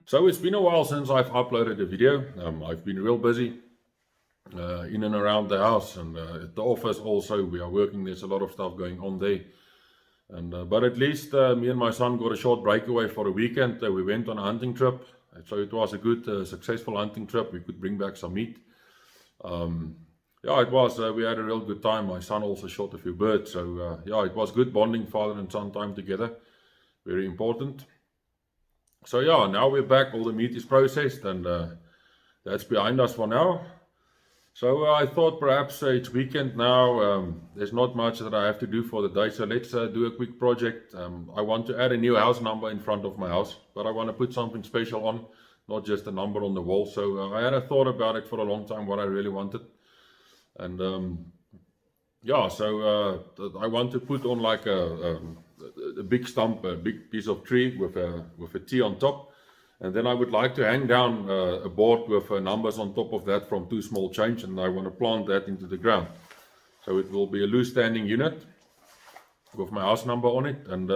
So it's been a while since I've uploaded a video. I've been real busy in and around the house, and at the office also. We are working, there's a lot of stuff going on there. But at least me and my son got a short breakaway for a weekend. We went on a hunting trip, so it was a good successful hunting trip. We could bring back some meat. Yeah, it was, we had a real good time. My son also shot a few birds, so yeah, it was good bonding father and son time together. Very important. So yeah, now we're back, all the meat is processed, and that's behind us for now. So I thought perhaps it's weekend now, there's not much that I have to do for the day, so let's do a quick project. I want to add a new house number in front of my house, but I want to put something special on, not just a number on the wall. So I had a thought about it for a long time, what I really wanted. And yeah, so I want to put on like a big stump, a big piece of tree with a T on top, and then I would like to hang down a board with numbers on top of that from 2 small chains, and I want to plant that into the ground. So it will be a loose standing unit with my house number on it. And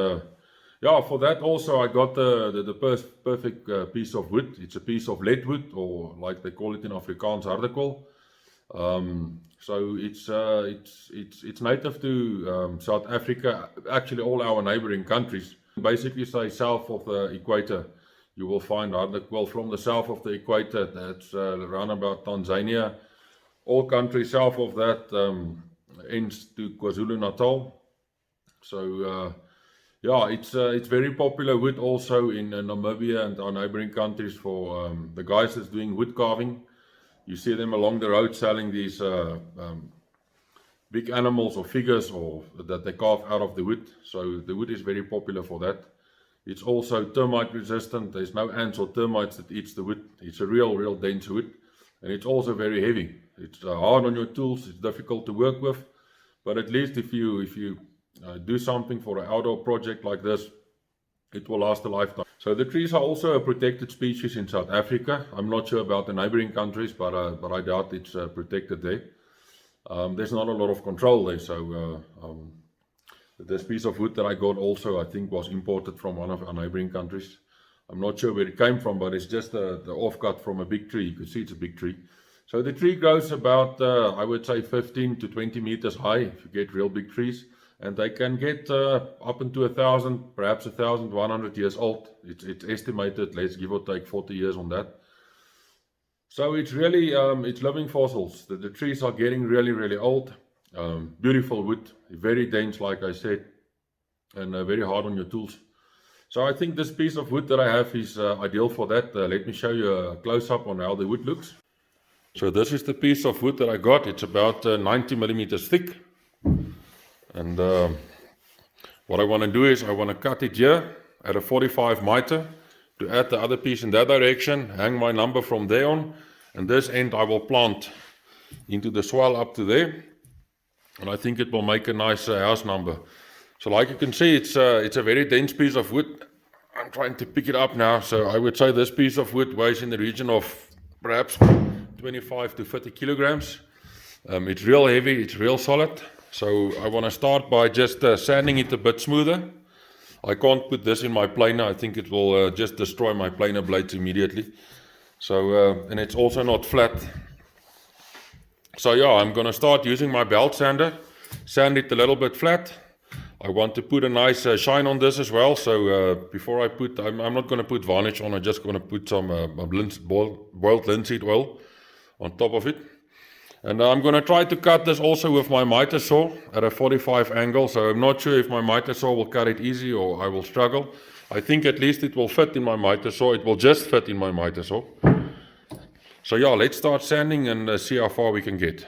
yeah, for that also I got the perfect piece of wood. It's a piece of leadwood, or like they call it in Afrikaans, Hardekool. So it's native to South Africa, actually all our neighboring countries. Basically, say south of the equator, you will find Hardekool. From the south of the equator, that's around about Tanzania. All countries south of that ends to KwaZulu-Natal. So yeah, it's very popular wood also in Namibia and our neighboring countries for the guys that's doing wood carving. You see them along the road selling these big animals or figures, or that they carve out of the wood. So the wood is very popular for that. It's also termite resistant. There's no ants or termites that eats the wood. It's a real dense wood, and it's also very heavy. It's hard on your tools. It's difficult to work with, but at least if you do something for an outdoor project like this, it will last a lifetime. So the trees are also a protected species in South Africa. I'm not sure about the neighboring countries, but I doubt it's protected there. There's not a lot of control there. So this piece of wood that I got also, I think, was imported from one of our neighboring countries. I'm not sure where it came from, but it's just the offcut from a big tree. You can see it's a big tree. So the tree grows about, I would say, 15 to 20 meters high if you get real big trees. And they can get up into 1,000, perhaps 1,100 years old. It's estimated, let's give or take 40 years on that. So it's really, it's living fossils. The trees are getting really old. Beautiful wood, very dense, like I said, and very hard on your tools. So I think this piece of wood that I have is ideal for that. Let me show you a close-up on how the wood looks. So this is the piece of wood that I got. It's about 90 millimeters thick. And what I want to do is I want to cut it here at a 45 mitre to add the other piece in that direction, hang my number from there on, and this end I will plant into the soil up to there, and I think it will make a nice house number. So like you can see, it's a very dense piece of wood. I'm trying to pick it up now. So I would say this piece of wood weighs in the region of perhaps 25 to 30 kilograms. It's real heavy, it's real solid. So I want to start by just sanding it a bit smoother. I can't put this in my planer. I think it will just destroy my planer blades immediately. So and it's also not flat. So yeah, I'm going to start using my belt sander, sand it a little bit flat. I want to put a nice shine on this as well. So before I put, I'm not going to put varnish on. I'm just going to put some boiled linseed oil on top of it. And I'm going to try to cut this also with my miter saw at a 45 angle. So I'm not sure if my miter saw will cut it easy or I will struggle. I think at least it will fit in my miter saw. It will just fit in my miter saw. So yeah, let's start sanding and see how far we can get.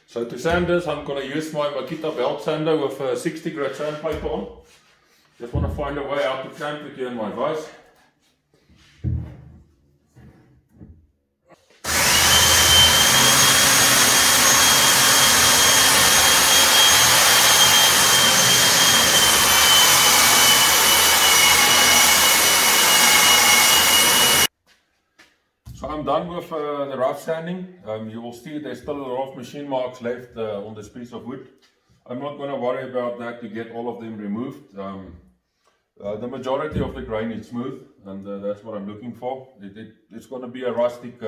So to sand this, I'm going to use my Makita belt sander with a 60 grit sandpaper on. Just want to find a way how to clamp it here in my vise. So I'm done with the rough sanding. You will see there's still a lot of machine marks left on this piece of wood. I'm not going to worry about that to get all of them removed. The majority of the grain is smooth, and that's what I'm looking for. It's going to be a rustic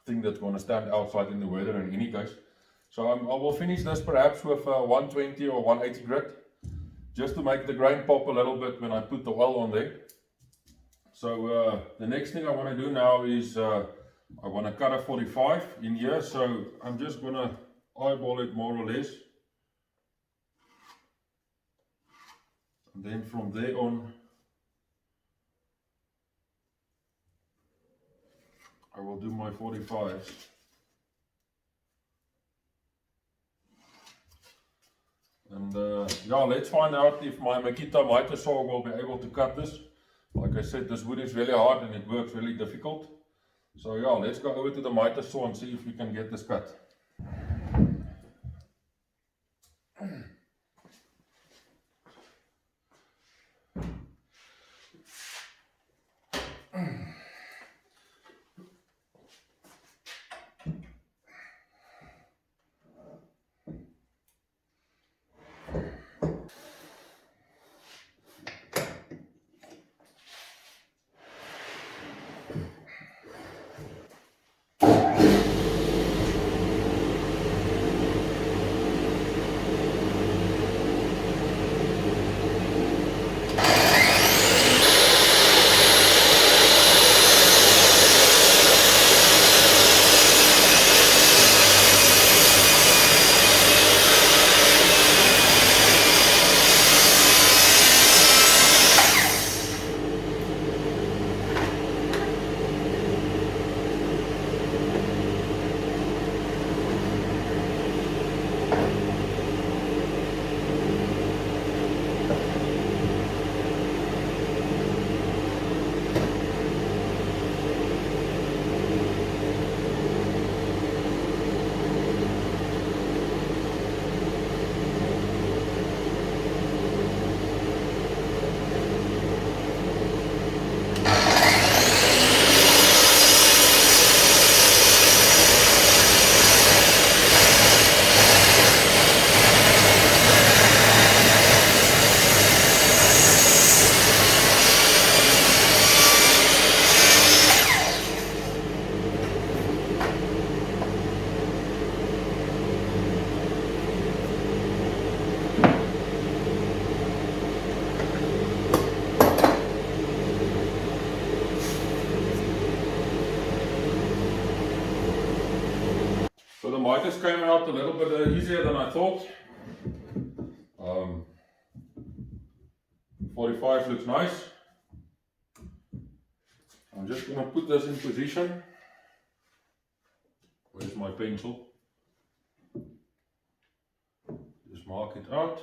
thing that's going to stand outside in the weather in any case. So I will finish this perhaps with 120 or 180 grit, just to make the grain pop a little bit when I put the oil on there. So the next thing I want to do now is I want to cut a 45 in here. So I'm just going to eyeball it more or less. And then from there on, I will do my 45s. And yeah, let's find out if my Makita miter saw will be able to cut this. Like I said, this wood is really hard and it works really difficult. So yeah, let's go over to the miter saw and see if we can get this cut. So the miters came out a little bit easier than I thought. 45 looks nice. I'm just going to put this in position. Where's my pencil? Just mark it out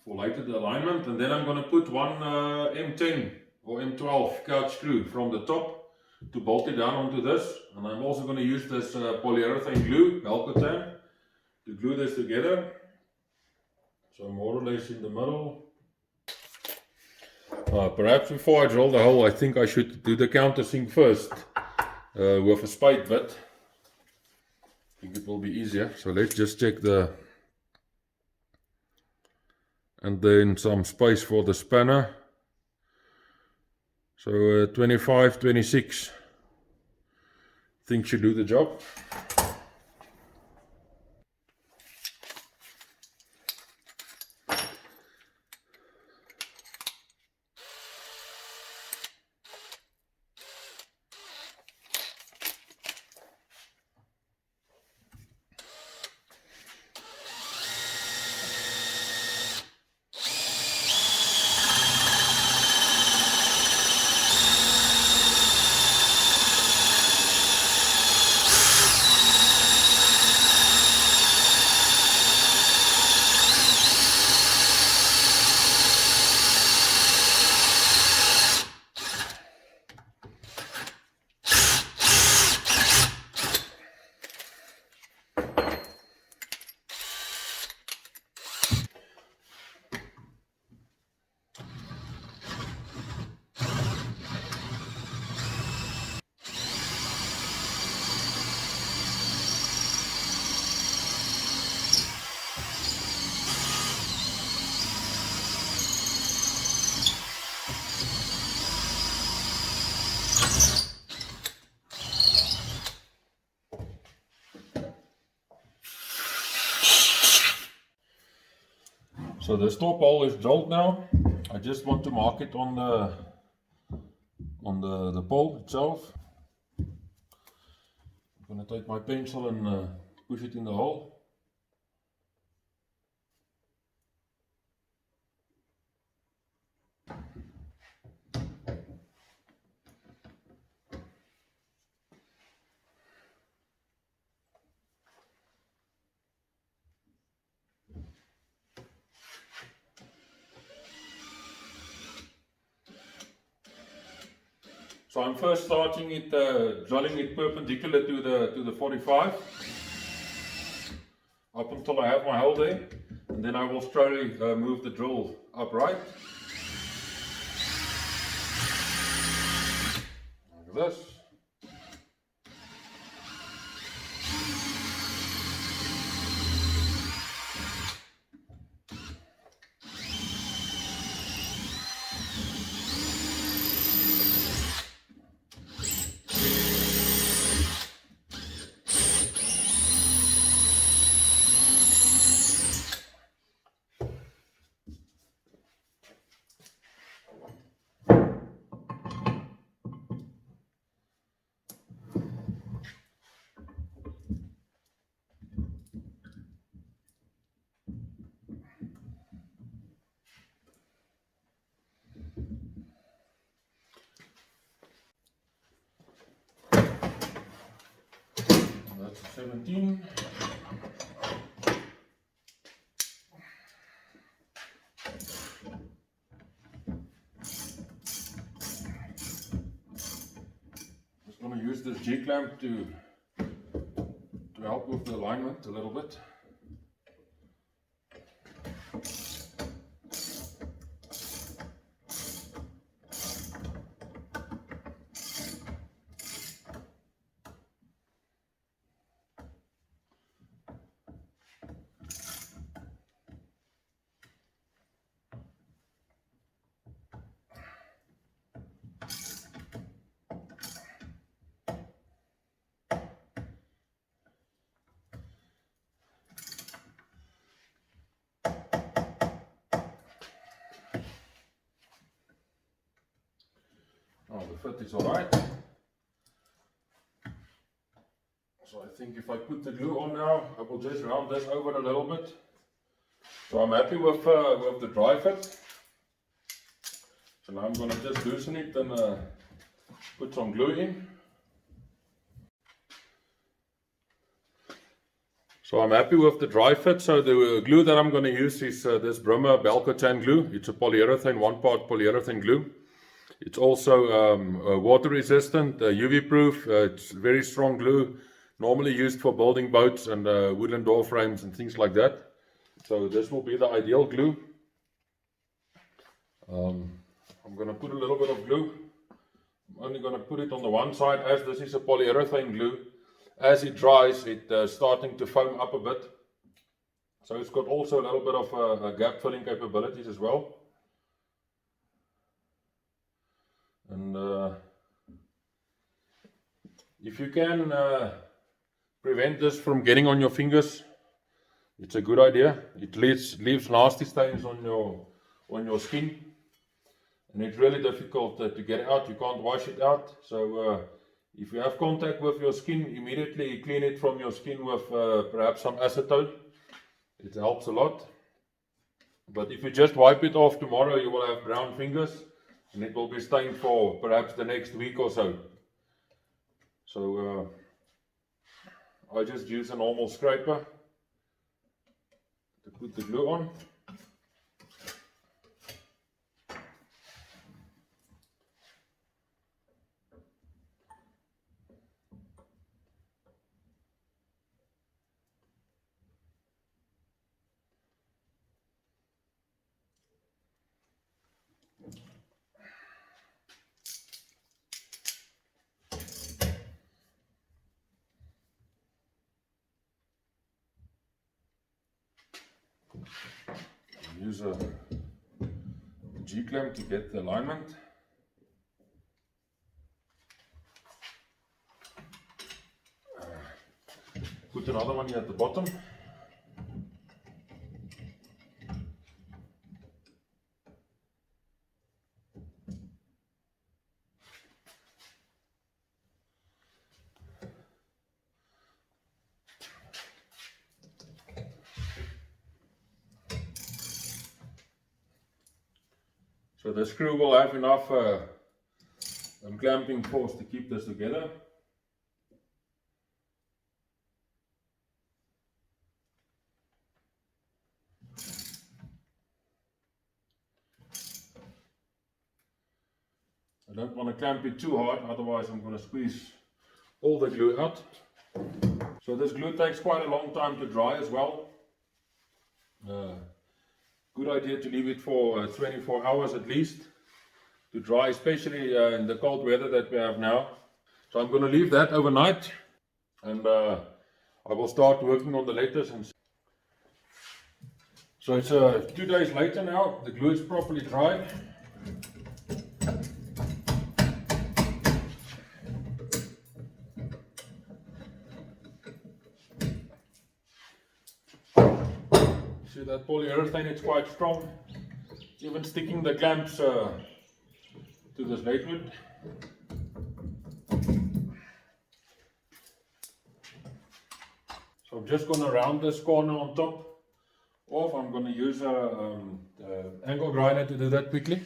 for later the alignment, and then I'm going to put one M10 or M12 couch screw from the top to bolt it down onto this, and I'm also going to use this polyurethane glue, Velcotan, to glue this together. So more or less in the middle. Perhaps before I drill the hole, I think I should do the countersink first with a spade bit. I think it will be easier. So let's just check the, and then some space for the spanner. So 25, 26, I think should do the job. So the stop hole is drilled now. I just want to mark it on the pole itself. I'm going to take my pencil and push it in the hole. So I'm first starting it, drilling it perpendicular to the 45 up until I have my hole there, and then I will slowly move the drill upright like this. That's 17. Just going to use this G-clamp to help with the alignment a little bit. Oh, the fit is alright. So I think if I put the glue on now, I will just round this over a little bit. So I'm happy with the dry fit. So now I'm going to just loosen it and put some glue in. So I'm happy with the dry fit. So the glue that I'm going to use is this Brummer Belcotan glue. It's a polyurethane, 1-part polyurethane glue. It's also water resistant, UV proof. It's very strong glue, normally used for building boats and wooden door frames and things like that. So this will be the ideal glue. I'm going to put a little bit of glue. I'm only going to put it on the one side, as this is a polyurethane glue. As it dries, it's starting to foam up a bit. So it's got also a little bit of gap filling capabilities as well. And if you can prevent this from getting on your fingers, it's a good idea. It leaves nasty stains on your skin, and it's really difficult to get out. You can't wash it out. So if you have contact with your skin, immediately clean it from your skin with perhaps some acetone. It helps a lot. But if you just wipe it off tomorrow, you will have brown fingers, and it will be stained for perhaps the next week or so. So I just use a normal scraper to put the glue on. Use a G-clamp to get the alignment. Put another one here at the bottom. So the screw will have enough clamping force to keep this together. I don't want to clamp it too hard, otherwise I'm going to squeeze all the glue out. So this glue takes quite a long time to dry as well. Good idea to leave it for 24 hours at least to dry, especially in the cold weather that we have now. So I'm going to leave that overnight, and I will start working on the letters. So it's 2 days later now, the glue is properly dried. See that polyurethane, it's quite strong, even sticking the clamps to this leadwood. So I'm just going to round this corner on top off. I'm going to use an angle grinder to do that quickly.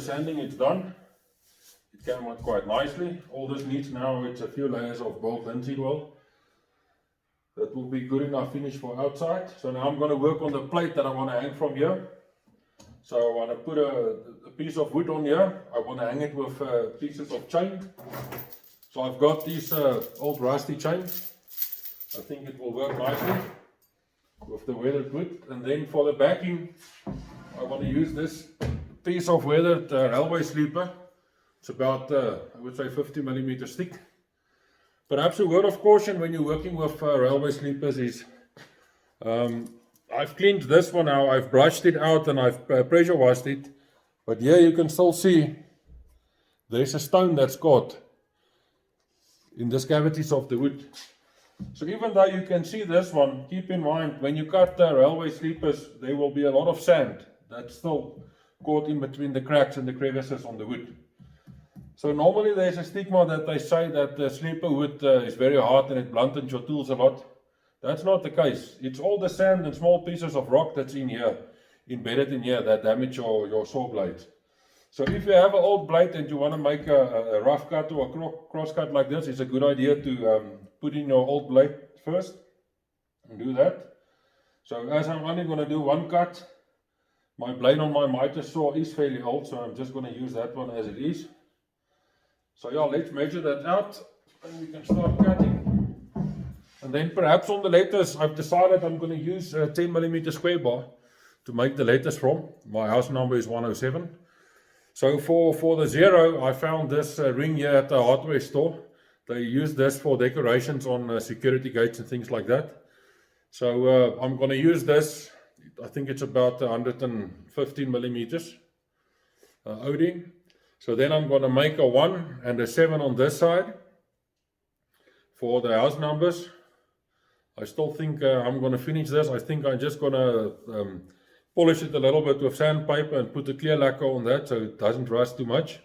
Sanding, it's done. It came out quite nicely. All this needs now, it's a few layers of boiled linseed oil. That will be good enough finish for outside. So now I'm going to work on the plate that I want to hang from here. So I want to put a piece of wood on here. I want to hang it with pieces of chain. So I've got these old rusty chains. I think it will work nicely with the weathered wood. And then for the backing, I want to use this piece of weathered railway sleeper. It's about I would say 50mm thick. Perhaps a word of caution when you're working with railway sleepers is I've cleaned this one now, I've brushed it out and I've pressure washed it, but here you can still see there's a stone that's caught in the cavities of the wood. So even though you can see this one, keep in mind when you cut railway sleepers there will be a lot of sand that's still caught in between the cracks and the crevices on the wood. So normally there's a stigma that they say that the sleeper wood is very hard and it bluntens your tools a lot. That's not the case. It's all the sand and small pieces of rock that's in here, embedded in here, that damage your saw blades. So if you have an old blade and you want to make a rough cut or a cross cut like this, it's a good idea to put in your old blade first and do that. So as I'm only going to do one cut, my blade on my miter saw is fairly old, so I'm just going to use that one as it is. So yeah, let's measure that out and we can start cutting. And then perhaps on the letters, I've decided I'm going to use a 10mm square bar to make the letters from. My house number is 107. So for the 0, I found this ring here at the hardware store. They use this for decorations on security gates and things like that. So I'm going to use this. I think it's about 115mm O-ring. So then I'm going to make a 1 and a 7 on this side for the house numbers. I still think I'm going to finish this. I think I'm just going to polish it a little bit with sandpaper and put a clear lacquer on that so it doesn't rust too much.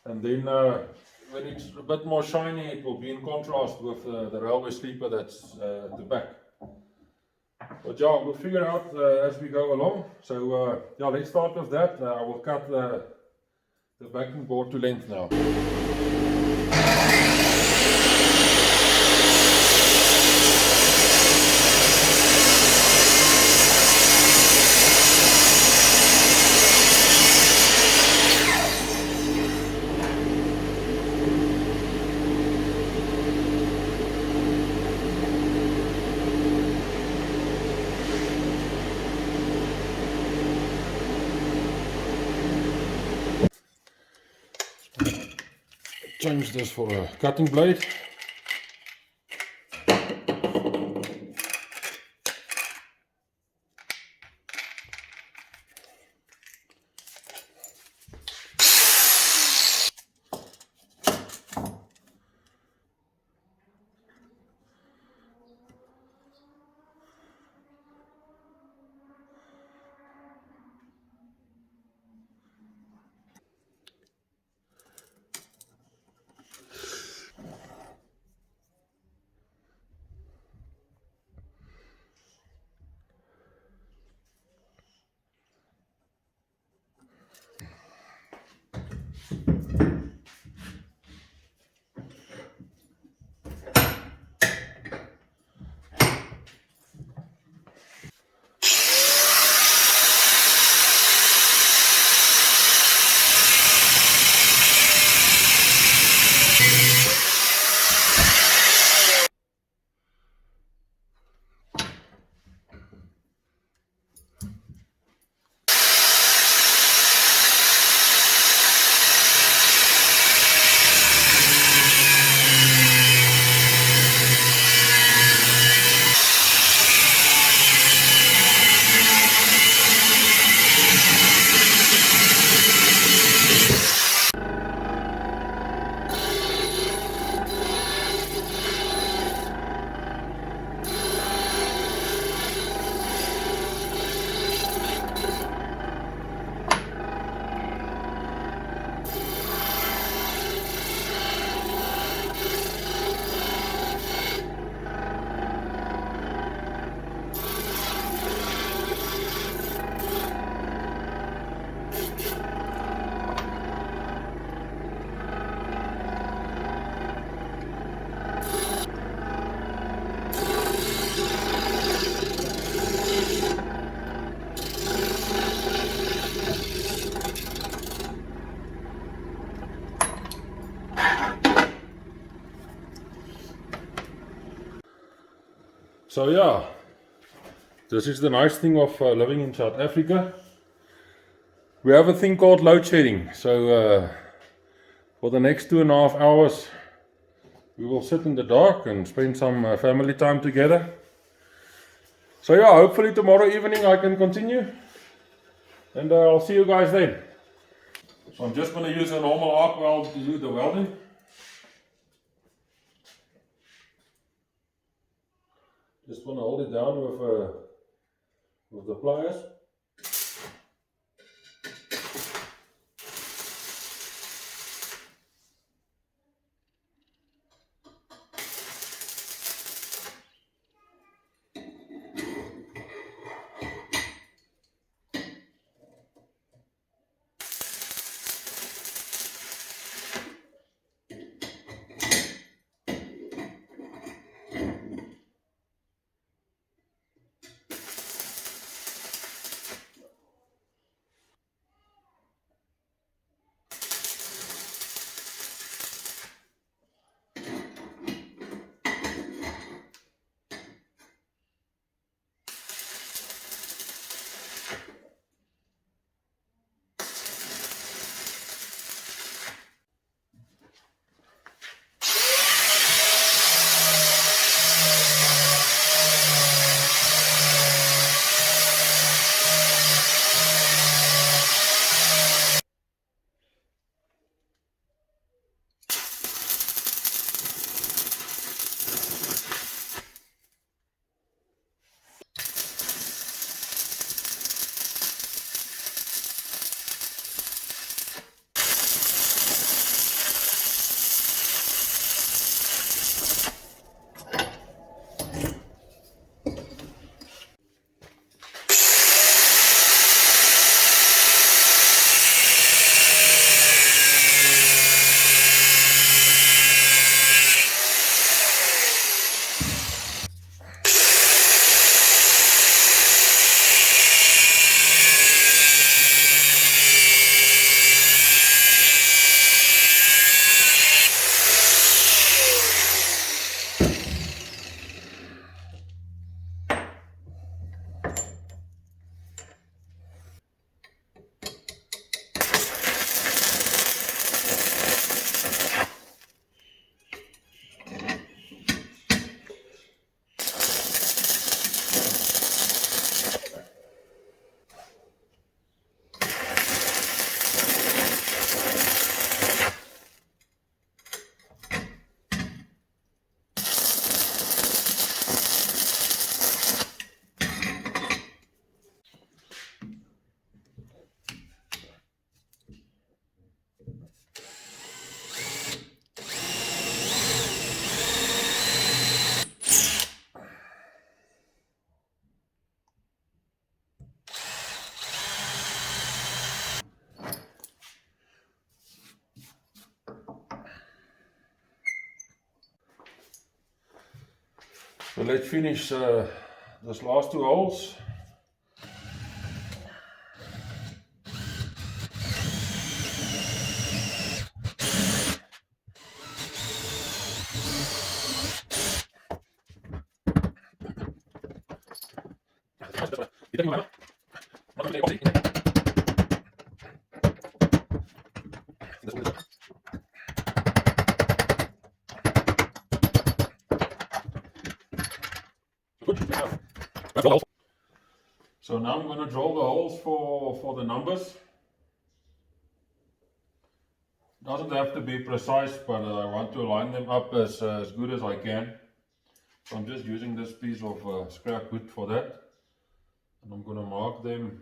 And then when it's a bit more shiny, it will be in contrast with the railway sleeper that's at the back. But yeah, we'll figure out as we go along. So yeah, let's start with that. I will cut the backing board to length now. Change this for a cutting blade. So yeah, this is the nice thing of living in South Africa. We have a thing called load shedding. So for the next 2.5 hours, we will sit in the dark and spend some family time together. So yeah, hopefully tomorrow evening I can continue, and I'll see you guys then. So I'm just going to use a normal arc weld to do the welding. Just want to hold it down with the pliers. So let's finish this last 2 holes. So now I'm going to drill the holes for the numbers. Doesn't have to be precise, but I want to line them up as good as I can. So I'm just using this piece of scrap wood for that. And I'm going to mark them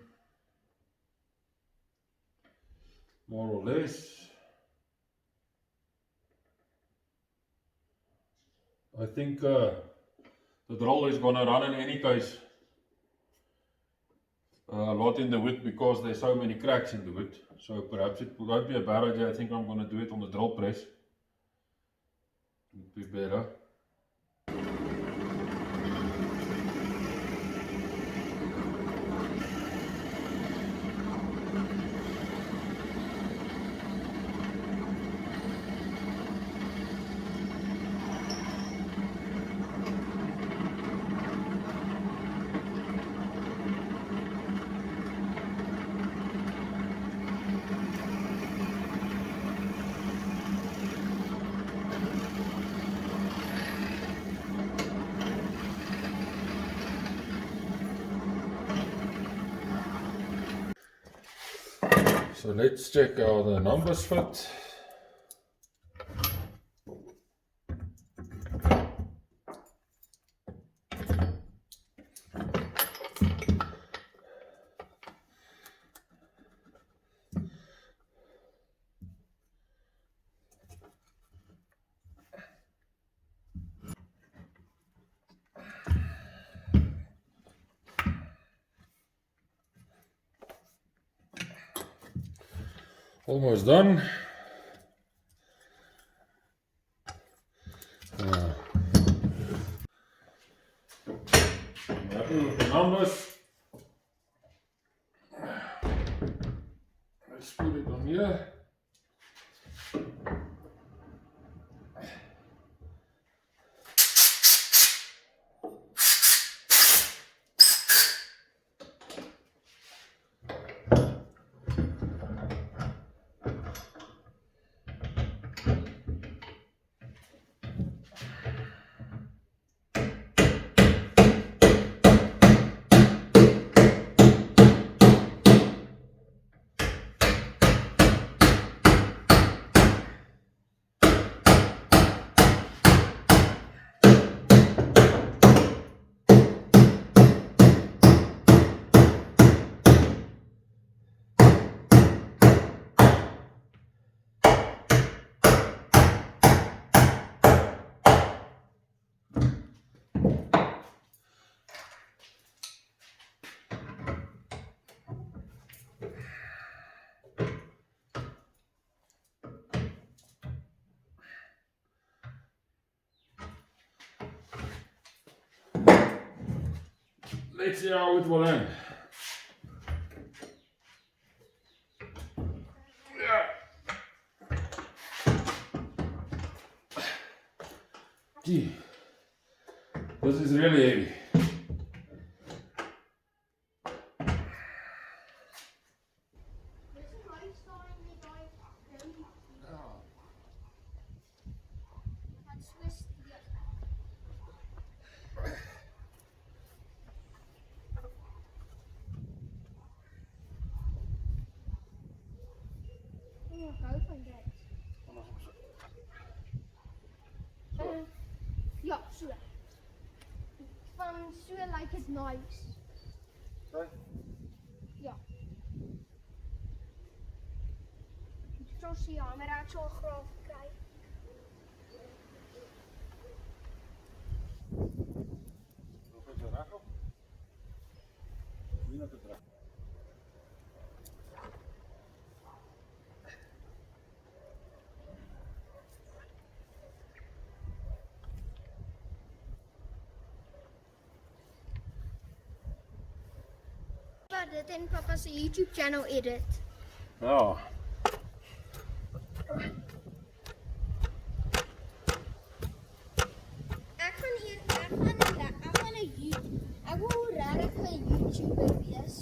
more or less. I think the drill is going to run in any case a lot in the wood because there's so many cracks in the wood. So perhaps it won't be a bad idea. I think I'm going to do it on the drill press. It would be better. So let's check how the numbers fit. Almost done. I'm happy with the numbers. Let's put it on here. Let's see how it will end. Gee, this is really heavy. Ja, so. Van so like het nice. Sorry? Ja. Ek sal sien, maar ek sal graag kry. Nog eens reg op. Nie net reg. Dit en papa se YouTube channel edit. Ja. Ek wil regtig 'n YouTuber wees.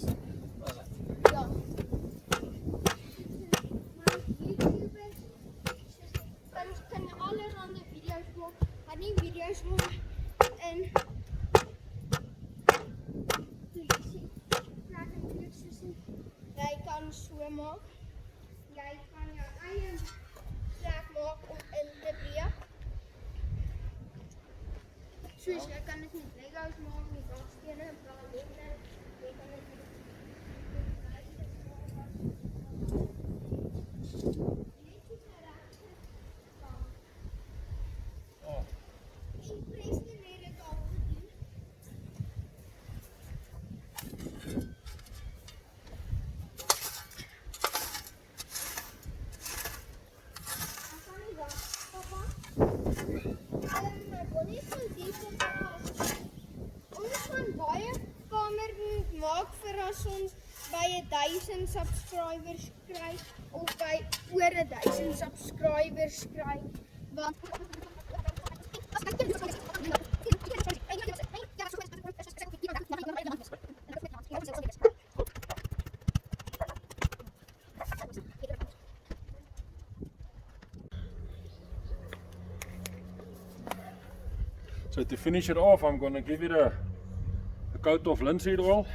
Ja. Maar YouTubers kan allerhande video's maak. Maar nie video's maak in jy kan so maak. Jy kan jou eie plek maak om in te breek. Soos jy kan dit met Legos maak, met bakstene, ballonne. Jy kan dit maak vir as ons by 1000 subscribers kry of by oor 1000 subscribers kry want So to finish it off, I'm going to give it a coat of linseed oil.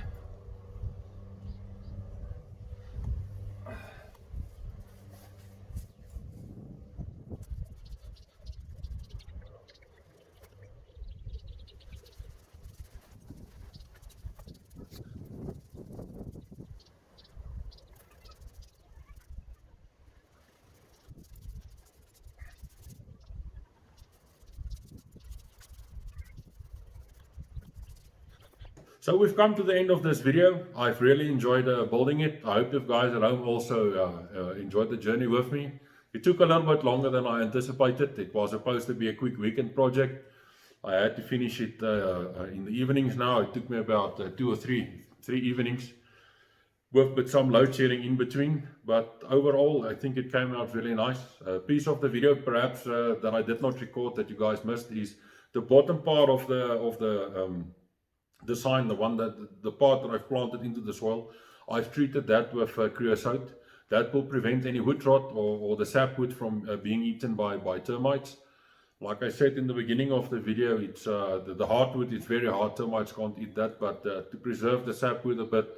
So we've come to the end of this video. I've really enjoyed building it. I hope you guys at home also enjoyed the journey with me. It took a little bit longer than I anticipated. It was supposed to be a quick weekend project. I had to finish it in the evenings now. It took me about 2 or 3 evenings with some load shedding in between. But overall, I think it came out really nice. A piece of the video perhaps that I did not record that you guys missed is the bottom part of the design, the part that I've planted into the soil. I've treated that with creosote. That will prevent any wood rot or the sapwood from being eaten by termites. Like I said in the beginning of the video, it's the hardwood. It's very hard. Termites can't eat that. But to preserve the sapwood a bit,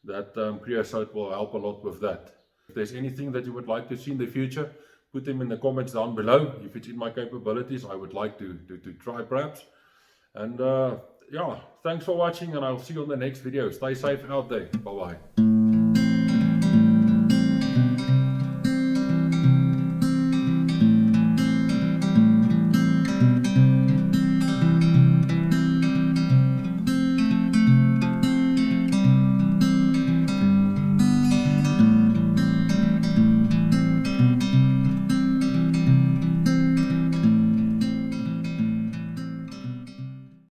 that creosote will help a lot with that. If there's anything that you would like to see in the future, put them in the comments down below. If it's in my capabilities, I would like to try perhaps. And yeah, thanks for watching, and I'll see you on the next video. Stay safe out there. Bye bye.